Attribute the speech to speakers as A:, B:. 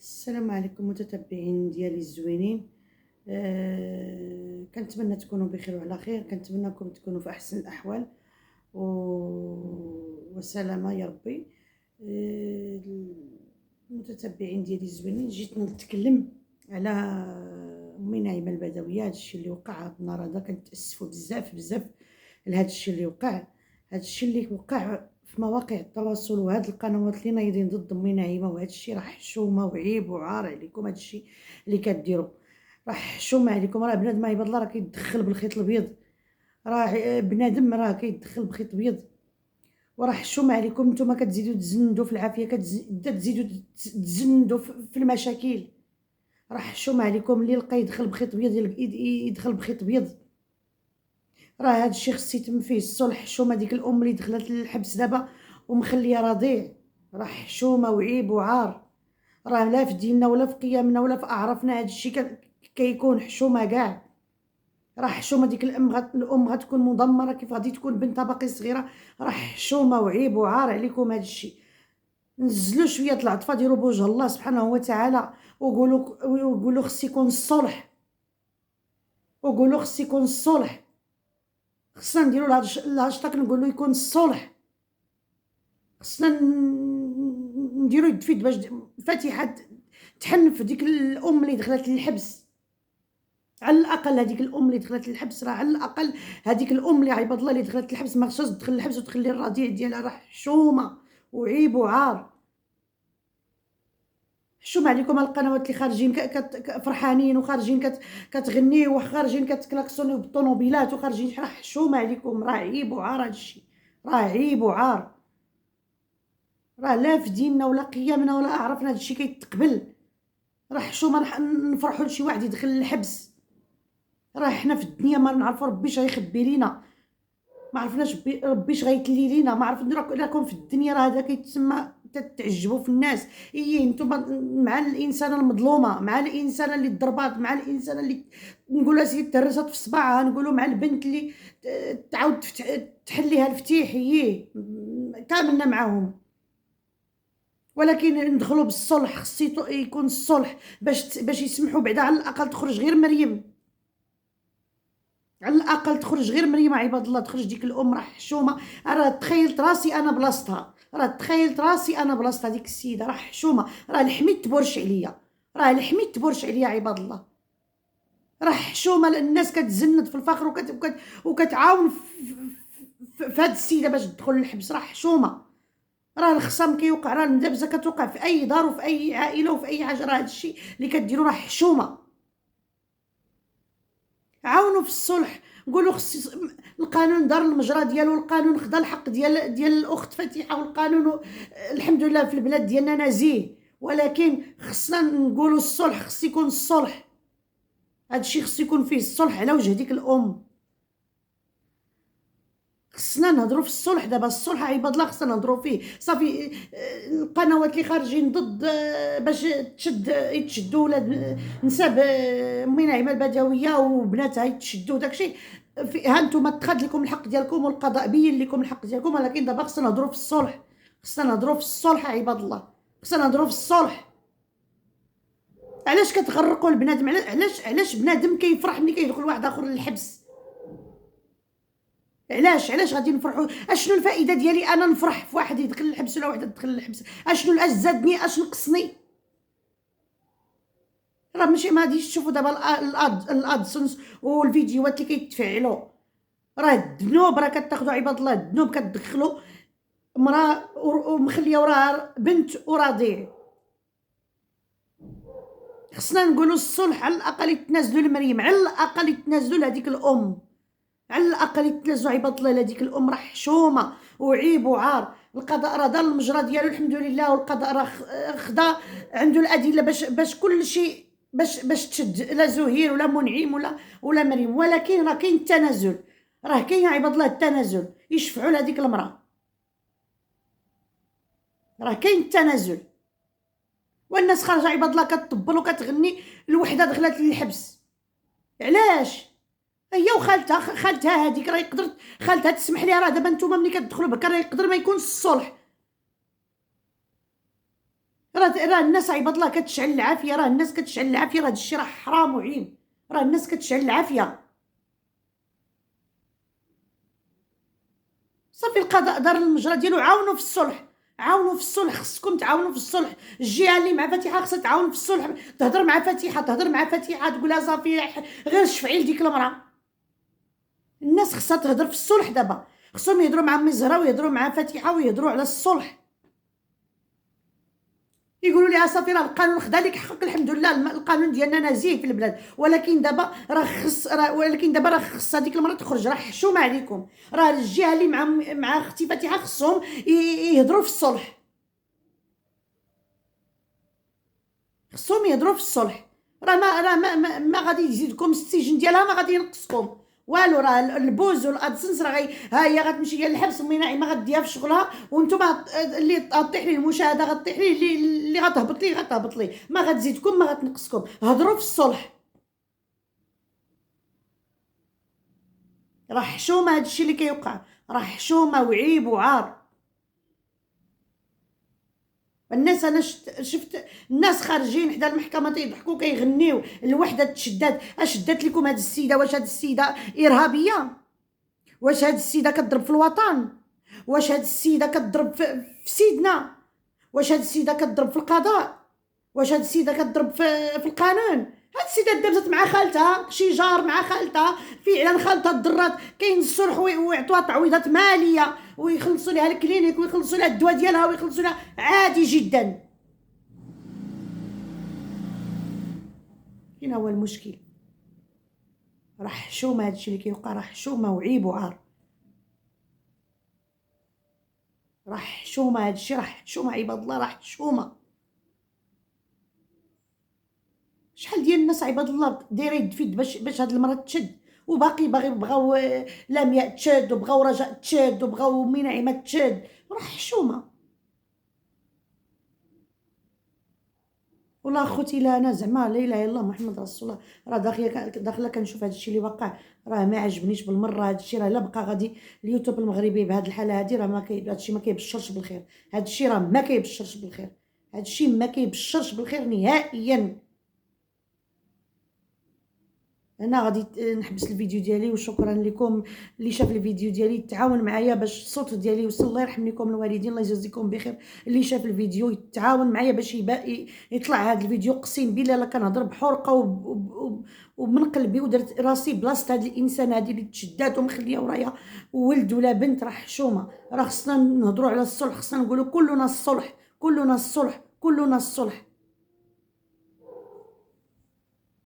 A: السلام عليكم متتبعين ديالي الزوينين. كنتمنى تكونوا بخير وعلى خير، كنتمنىكم تكونوا في احسن الاحوال و... وسلامه يا ربي. المتتبعين ديالي الزوينين، جيت نتكلم على امي نعيمه البدويه. هادشي اللي وقع هاد النهار هذا كنتاسفوا بزاف بزاف لهاد الشيء اللي وقع. هاد الشيء اللي وقع في مواقع التواصل وهاد القنوات اللي نايضين ضد امي نعيمه، وهاد الشيء راه حشومه وعيب وعار عليكم. هاد الشيء اللي كديروا راه حشومه عليكم. راه بنادم عباد الله راه كيدخل بالخيط الابيض، راه بنادم راه كيدخل بخيط ابيض، وراه حشومه عليكم. نتوما كتزيدوا تزندوا في العافيه، كتزيدوا تزندوا في المشاكل. راه حشومه عليكم. اللي لقى يدخل بخيط ابيض يدخل بخيط ابيض. راه هاد الشيء خص يتم فيه الصلح. حشومه ديك الام اللي دخلت للحبس دابا ومخليه رضيع، راه حشومه وعيب وعار. راه لا في ديننا ولا في قيمنا ولا في اعرافنا هاد الشيء كيكون حشومه كاع. راه حشومه ديك الام غتكون مدمره كيف غادي تكون بنتها باقي صغيره. راه حشومه وعيب وعار عليكم هاد الشيء. نزلوا شويه العطفه، ديروا بوجه الله سبحانه وتعالى وقولوا خص يكون الصلح، وقولوا خص يكون الصلح. خصنا نديروا الهاشتاغ نقولوا يكون الصلح. خصنا نديروا يد في يد باش فاتحه تحنف ديك الام اللي دخلت للحبس. على الاقل هذيك الام اللي دخلت للحبس، راه على الاقل هذيك الام اللي عباد الله اللي دخلت للحبس ما خصهاش تدخل للحبس وتخلي الرضيع ديالها. راه حشومه وعيب وعار. حشومه عليكم القنوات اللي خارجين فرحانين وخارجين كتغنيو وخارجين كتكلاكسونيو بالطوموبيلات وخارجين. راه حشومه عليكم. راه عيب وعار هادشي، راه عيب وعار. راه لا في ديننا ولا قيمنا ولا اعرفنا هادشي كيتقبل. راه حشومه نفرحوا لشي واحد يدخل للحبس. راه حنا في الدنيا ما نعرفوا ربي اش غيخبي لينا، ما عرفناش ربي اش غيتلي لينا، ما عرفنا راكم في الدنيا. راه هذا كيتسمى تتعجبوا في الناس. نتوما مع الانسانه المظلومه، مع الانسانه اللي ضربات، مع الانسانه اللي نقولوا سيدي تهرست في صباعها، نقولوا مع البنت اللي تعاود تحليها الفتيح. كاملنا معاهم. ولكن ندخلوا بالصلح. خص يكون الصلح باش يسمحوا بعدا على الاقل تخرج غير مريم. على الاقل تخرج غير مريم عباد الله. تخرج ديك الام. راه حشومه. راه تخيلت راسي انا بلاصتها، راه تخيلت راسي انا بلاصتها ديك السيده. راه حشومه. راه الحميد تبرش عليا، راه الحميد تبرش عليا عباد الله. راه حشومه الناس كتزند في الفخر وكتعاون في هاد السيده باش تدخل للحبس. راه حشومه. راه الخصام كيوقع، راه المدابزه كتوقع في اي دار وفي اي عائله وفي اي حاجه. راه هادشي اللي كديروا راه حشومه. عاونوا في الصلح. قولوا القانون دار المجرى ديالو، القانون خدا الحق ديال الاخت فاتحه، والقانون الحمد لله في البلاد ديالنا نزيه. ولكن خصنا نقولوا الصلح. خص يكون الصلح. هادشي خص يكون فيه الصلح على وجه ديك الام. خصنا نهضروا في الصلح دابا. الصلح عباد الله خصنا نهضروا فيه صافي. القنوات اللي خارجين ضد باش يتشدوا ولاد نساب امي نعيمه البدويه وبناتها يتشدوا داكشي. ها نتوما تخاد لكم الحق ديالكم والقضاء بين لكم الحق ديالكم. ولكن دابا خصنا نهضروا في الصلح. خصنا نهضروا في الصلح عباد الله. خصنا نهضروا في الصلح. علاش كتغرقوا البنادم؟ علاش بنادم كيفرح ملي كيدخل واحد اخر للحبس؟ علاش غادي نفرحوا؟ اشنو الفائده ديالي انا نفرح في واحد يدخل للحبس ولا وحده تدخل للحبس؟ اشنو اش زادني؟ اش نقصني؟ راه ماشي ما غاديش تشوفوا دابا الادسنس والفيديوهات اللي كيتفعلوا. راه الذنوب راه كتاخذوا عباد الله. الذنوب كتدخلوا امراه ومخليه وراها بنت ورضيع. خصنا نقولوا الصلح. على الاقل يتنازلوا لمريم، على الاقل يتنازلوا لهذيك الام، على الاقل يتنازلوا عباد الله لهذيك الام. راه حشومه وعيب وعار. القضاء راه دار المجرى ديالو الحمد لله، والقضاء راه خدا عنده الادله باش كل شيء باش تشد لا زهير ولا منعم ولا مريم. ولكن راه كاين التنازل. راه كاين عباد الله التنازل. يشفعوا لهذيك المراه. راه كاين التنازل. والناس خارجه عباد الله كتطبل وكتغني. الوحده دخلت للحبس. علاش؟ هي خالتها هذيك راه يقدر خالتها تسمح ليها. راه دابا نتوما ملي كتدخلوا بكا راه يقدر ما يكونش الصلح. راه الناس عباد الله كتشعل العافيه، راه الناس كتشعل العافيه، راه هادشي راه حرام وعيب، راه الناس كتشعل العافيه. صافي القضاء دار المجرى ديالو، عاونوا في الصلح، عاونوا في الصلح، خصكم تعاونوا في الصلح. الجهه اللي مع فاتحه خصها تعاون في الصلح، تهضر مع فاتحه، تهضر مع فاتحه تقول لها صافي غير شفعي لديك المراه. الناس خصها تهضر في الصلح دابا، خصهم يهضروا مع امي زهره ويهضروا مع فاتحه ويهضروا على الصلح. يقولوا لي صافي راه القانون خدا لك حقك، الحمد لله القانون ديالنا نزيه في البلاد، ولكن دابا راه خص هذيك المراه تخرج، راه حشومه عليكم. راه الجهه اللي مع اختي فاتحه خصهم يهضروا في الصلح، خصهم يهضروا في الصلح. راه ما غادي يزيدكم السجن ديالها، ما غادي ينقصكم والو. راه البوز والادسنس راه ها هي غتمشي هي للحبس، امي نعيمه غديها في شغلها، وانتم اللي غطيح ليه المشاهده غطيح ليه، اللي غتهبط ليه غتهبط ليه، ما غتزيدكم ما غتنقصكم. هضروا في الصلح. راه حشومه هادشي اللي كيوقع، راه حشومه وعيب وعار. الناس انا شفت الناس خارجين حدا المحكمه تيضحكوا كيغنيو، الوحده تشدات. اشدات لكم هاد السيده؟ واش هاد السيده ارهابيه؟ واش هاد السيده كتضرب في الوطن؟ واش هاد السيده كتضرب في سيدنا؟ واش هاد السيده كتضرب في القضاء؟ واش هاد السيده كتضرب في القانون؟ هاد السيده دابزت مع خالتها، شي جار مع خالتها، فعلا خالتها الضرات، كاين الصلح ويعطوها تعويضات ماليه ويخلصوا لها الكلينيك ويخلصوا لها الدواء ديالها ويخلصوا لها عادي جدا. فين هو المشكل؟ راه حشومه هادشي اللي كيوقع، راه حشومه وعيب وعار، راه حشومه هادشي، راه حشومه عباد الله، راه حشومه. شحال ديال الناس عباد الله دايره يد في يد باش هاد المراه تشد، باغي بغاو لامياء تشد، وبغاو رجاء تشد، وبغاو منعمه تشد. راه حشومه. والله اخوتي لا انا زعما لا اله الا الله محمد رسول الله، راه داخله كنشوف هذا الشيء اللي واقع، راه ما عجبنيش بالمره. هذا الشيء راه الا بقى غادي اليوتيوب المغربي بهذه الحاله هذه، راه ما هذا الشيء ما كيبشرش بالخير. هذا الشيء راه ما كيبشرش بالخير، هذا الشيء ما كيبشرش بالخير نهائيا. انا غادي نحبس الفيديو ديالي، وشكرا لكم اللي شاف الفيديو ديالي تعاون معايا باش الصوت ديالي يوصل. الله يرحم لكم الوالدين، الله يجازيكم بخير. اللي شاف الفيديو يتعاون معايا باش يطلع هذا الفيديو. قسم بالله لا كنهضر بحرقه ومن قلبي، ودرت راسي بلاصه هذا الانسان هذه اللي تشدات ومخليه ورايا ولد ولا بنت. راه حشومه، راه خصنا نهضروا على الصلح، خصنا نقولوا كلنا الصلح، كلنا الصلح، كلنا الصلح.